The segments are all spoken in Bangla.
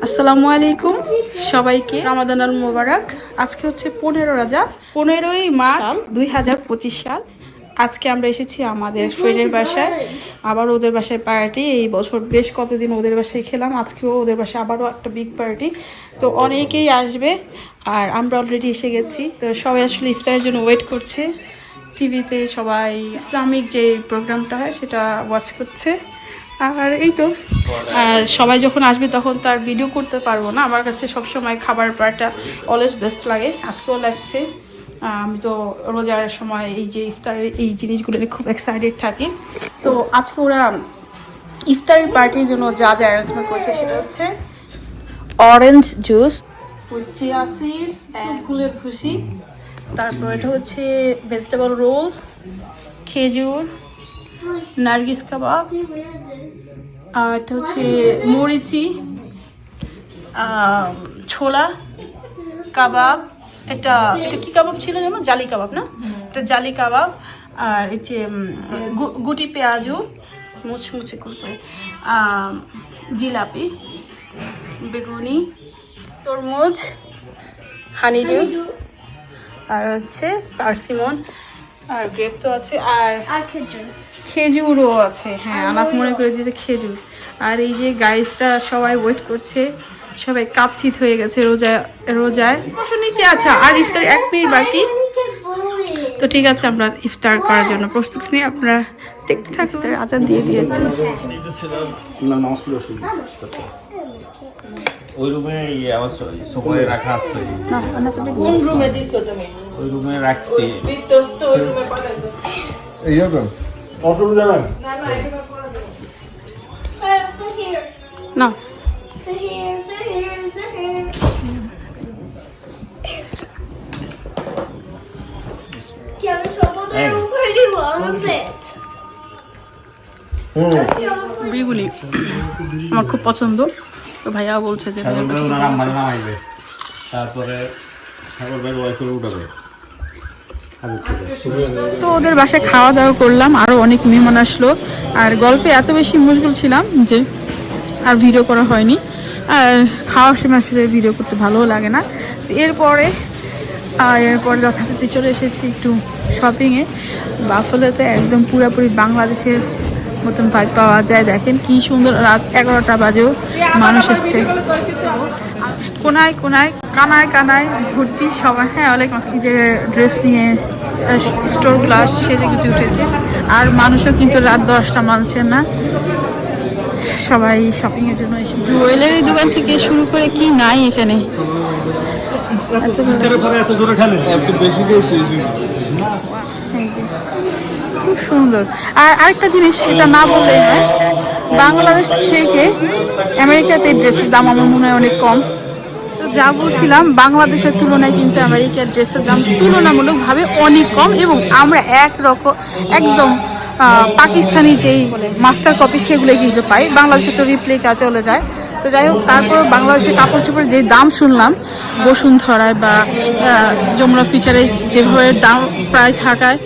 আসসালামু আলাইকুম সবাইকে রমাদানুল মোবারক। আজকে হচ্ছে 15 রজব, 15ই মার্চ 2025 সাল। আজকে আমরা এসেছি আমাদের ফ্রেন্ডের বাসায়, আবার ওদের বাসায় পার্টি। এই বছর বেশ কতদিন ওদের বাসায় খেলাম, আজকেও ওদের বাসায় আবারও একটা বিগ পার্টি। তো অনেকেই আসবে আর আমরা অলরেডি এসে গেছি। তো সবাই আসলে ইফতারের জন্য ওয়েট করছে। টিভিতে সবাই ইসলামিক যে প্রোগ্রামটা হয় সেটা ওয়াচ করছে। আর এই তো, আর সবাই যখন আসবে তখন তার ভিডিও করতে পারবো না। আমার কাছে সবসময় খাবার পার্টটা অলওয়েজ বেস্ট লাগে, আজকেও লাগছে। আমি তো রোজার সময় এই যে ইফতারের এই জিনিসগুলো খুব এক্সাইটেড থাকি। তো আজকে ওরা ইফতারের পার্টির জন্য যা যা অ্যারেঞ্জমেন্ট করছে সেটা হচ্ছে orange juice with chia seeds and ফুলের খুশি, তারপর এটা হচ্ছে ভেজিটেবল রোল, খেজুর, নার্গিস কাবাব, আর এটা হচ্ছে মরিচি, ছোলা কাবাব। এটা এটা কি কাবাব ছিল যেন, জালি কাবাব না, এটা জালি কাবাব। আর এই যে গুটি পেঁয়াজু মুচমুচে করে, জিলাপি, বেগুনি, তরমুজ, হানিডু, আর হচ্ছে পার্সিমন, আর গ্রেপ তো আছে, আর খেজুরও আছে। হ্যাঁ, আনাফ মনে করে দিয়েছে খেজুর। আর এই যে গাইসরা সবাই ওয়েট করছে, সবাই কাপচিত হয়ে গেছে রোজায় নিচে। আচ্ছা, আর ইফতার 1 মিনিট বাকি। তো ঠিক আছে, আমরা ইফতার করার জন্য প্রস্তুত নিয়ে আপনারা দেখতে থাকতে। আজান দিয়ে দিয়েছে। ওই রুমে আমার সময় রাখা আছে। কোন রুমে দিছো তুমি? ওই রুমে রাখছি। এই এখন অসুবিধা নাই। না বিগুলি আমার খুব পছন্দ। তো ভাইয়া বলছে যে তারপরে সাগর ভাই ওয়াইফ করে উঠাবে। তো ওদের বাসায় খাওয়া দাওয়া করলাম, আরও অনেক মেহমান আসলো। আর গল্পে এত বেশি মশগুল ছিলাম যে আর ভিডিও করা হয়নি। আর খাওয়ার সময় আসলে ভিডিও করতে ভালোও লাগে না। তো এরপরে যথাযথ চলে এসেছি একটু শপিংয়ে। বাফলোতে একদম পুরোপুরি বাংলাদেশের মতন ভাইব পাওয়া যায়। দেখেন কি সুন্দর, রাত 11টা বাজেও মানুষ এসছে। কোনায় কোনায় কানায় কানায় ভর্তি সবাই। হ্যাঁ, অনেক ঈদের ড্রেস নিয়ে স্টোরগুলো সেজে কিছু উঠেছে। আর মানুষও কিন্তু রাত 10টা মানছে না, সবাই শপিংয়ের জন্য এসে। জুয়েলারি দোকান থেকে শুরু করে কি নাই এখানে। খুব সুন্দর। আর আরেকটা জিনিস, সেটা না বললেই নয়, বাংলাদেশ থেকে আমেরিকাতে ড্রেসের দাম আমার মনে হয় অনেক কম। তো যা বলছিলাম, বাংলাদেশের তুলনায় কিন্তু আমেরিকার ড্রেসের দাম তুলনামূলকভাবে অনেক কম। এবং আমরা একদম পাকিস্তানি যেই মাস্টার কপি সেগুলোই কিন্তু পাই, বাংলাদেশে তো রিপ্লিকা চলে যায়। তো যাই হোক, তারপর বাংলাদেশের কাপড় চোপড়ের যে দাম শুনলাম বসুন্ধরায় বা যমুনা ফিচারে যেভাবে দাম প্রাইস থাকায়,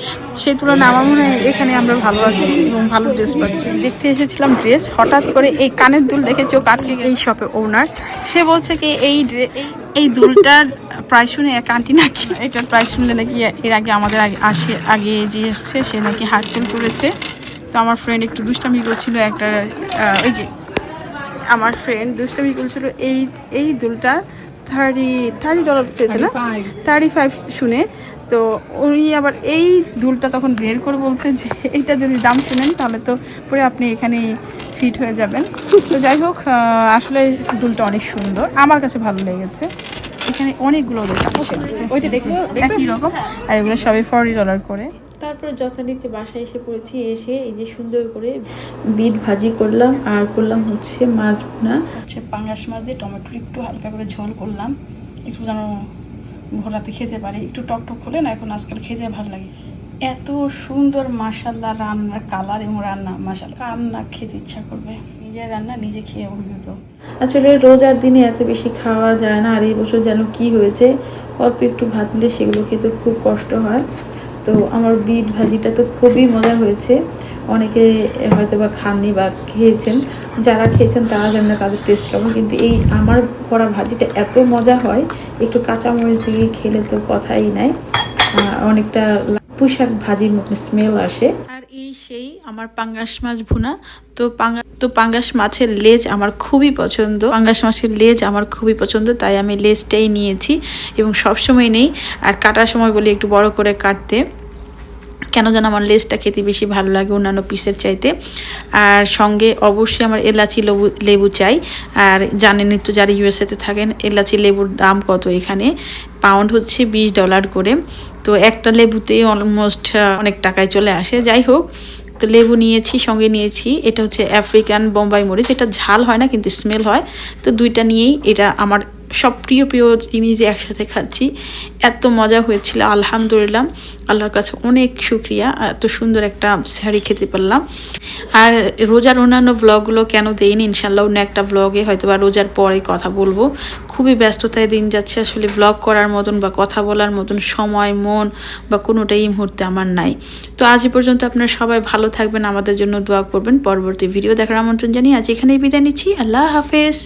সেই তুলনায় আমার মনে হয় এখানে আমরা ভালো আছি এবং ভালো ড্রেস পাচ্ছি। দেখতে এসেছিলাম ড্রেস, হঠাৎ করে এই কানের দুল দেখে চোখ আটকে। এই শপের ওনার, সে বলছে কি এই দুলটার প্রাইস শুনে এক আন্টি নাকি এটার প্রাইস শুনলে নাকি এর আগে আমাদের আগে যে এসছে সে নাকি হার্ট ফেল করেছে। তো আমার ফ্রেন্ড একটু দুষ্টামি করছিল, একটা ওই যে আমার ফ্রেন্ড দুষ্টামি করেছিল এই দুলটা $30 পেয়েছে না, 35 শুনে। তো উনি আবার এই দুলটা তখন বের করে বলছে যে এইটা যদি দাম শুনেন তাহলে তো পরে আপনি এখানে ফিট হয়ে যাবেন। তো যাই হোক, আসলে দুলটা অনেক সুন্দর, আমার কাছে ভালো লেগেছে। এখানে অনেকগুলো ওদের কালেকশন আছে, ওইটা দেখবো একই রকম। আর এগুলো সবই $40 করে। তারপরে যথারীতি বাসায় এসে পড়েছি। এসে এই যে সুন্দর করে বিট ভাজি করলাম, আর করলাম হচ্ছে মাছ ভুনা, হচ্ছে পাঙ্গাস মাছ দিয়ে টমেটো একটু হালকা করে ঝোল করলাম, একটু যেন ভোরাতে খেতে পারি। একটু টক হলে না, এখন আজকাল খেতে ভালো লাগে। এত সুন্দর মাশাআল্লাহ রান্নার কালার এবং রান্না মাশাআল্লাহ, রান্না খেতে ইচ্ছা করবে। নিজের রান্না নিজে খেয়ে অভিভূত। আসলে রোজার দিনে এত বেশি খাওয়া যায় না। আর এই বছর যেন কি হয়েছে, অল্প একটু ভাত দিলে সেগুলো খেতে খুব কষ্ট হয়। তো আমার বিট ভাজিটা তো খুবই মজার হয়েছে। অনেকে হয়তো বা খাননি বা খেয়েছেন, যারা খেয়েছেন তারা জানেন তাদের টেস্ট কেমন, কিন্তু এই আমার করা ভাজিটা এত মজা হয়, একটু কাঁচামরিচ দিয়ে খেলে তো কথাই নাই, অনেকটা পুঁইশাক ভাজির মতো স্মেল আসে। আর এই সেই আমার পাঙ্গাস মাছ ভুনা। তো পাঙ্গাস মাছের লেজ আমার খুবই পছন্দ, পাঙ্গাস মাছের লেজ আমার খুবই পছন্দ, তাই আমি লেজটাই নিয়েছি এবং সবসময় নেই। আর কাটার সময় বলি একটু বড় করে কাটতে, কেন যেন আমার লেজটা খেতে বেশি ভালো লাগে অন্যান্য পিসের চাইতে। আর সঙ্গে অবশ্যই আমার এলাচি লেবু চাই। আর জানেনই তো যারা ইউএসএতে থাকেন এলাচি লেবুর দাম কত, এখানে পাউন্ড হচ্ছে $20 করে। তো একটা লেবুতেই অলমোস্ট অনেক টাকায় চলে আসে। যাই হোক, তো লেবু নিয়েছি, সঙ্গে নিয়েছি এটা হচ্ছে আফ্রিকান বোম্বাই মরিচ, এটা ঝাল হয় না কিন্তু স্মেল হয়। তো দুইটা নিয়েই এটা আমার সব প্রিয় জিনিস যে একসাথে খাচ্ছি, এত মজা হয়েছিল। আলহামদুলিল্লাহ, আল্লাহর কাছে অনেক শুক্রিয়া, এত সুন্দর একটা শাড়ি খেতে পারলাম। আর রোজার অন্যান্য ব্লগগুলো কেন দেইনি, ইনশাল্লাহ অন্য একটা ব্লগে হয়তো বা রোজার পরে কথা বলবো। খুবই ব্যস্ততায় দিন যাচ্ছে, আসলে ব্লগ করার মতন বা কথা বলার মতন সময়, মন বা কোনোটাই এই মুহূর্তে আমার নাই। তো আজ পর্যন্ত আপনারা সবাই ভালো থাকবেন, আমাদের জন্য দোয়া করবেন। পরবর্তী ভিডিও দেখার আমন্ত্রণ জানিয়ে আজ এখানেই বিদায় নিচ্ছি। আল্লাহ হাফেজ।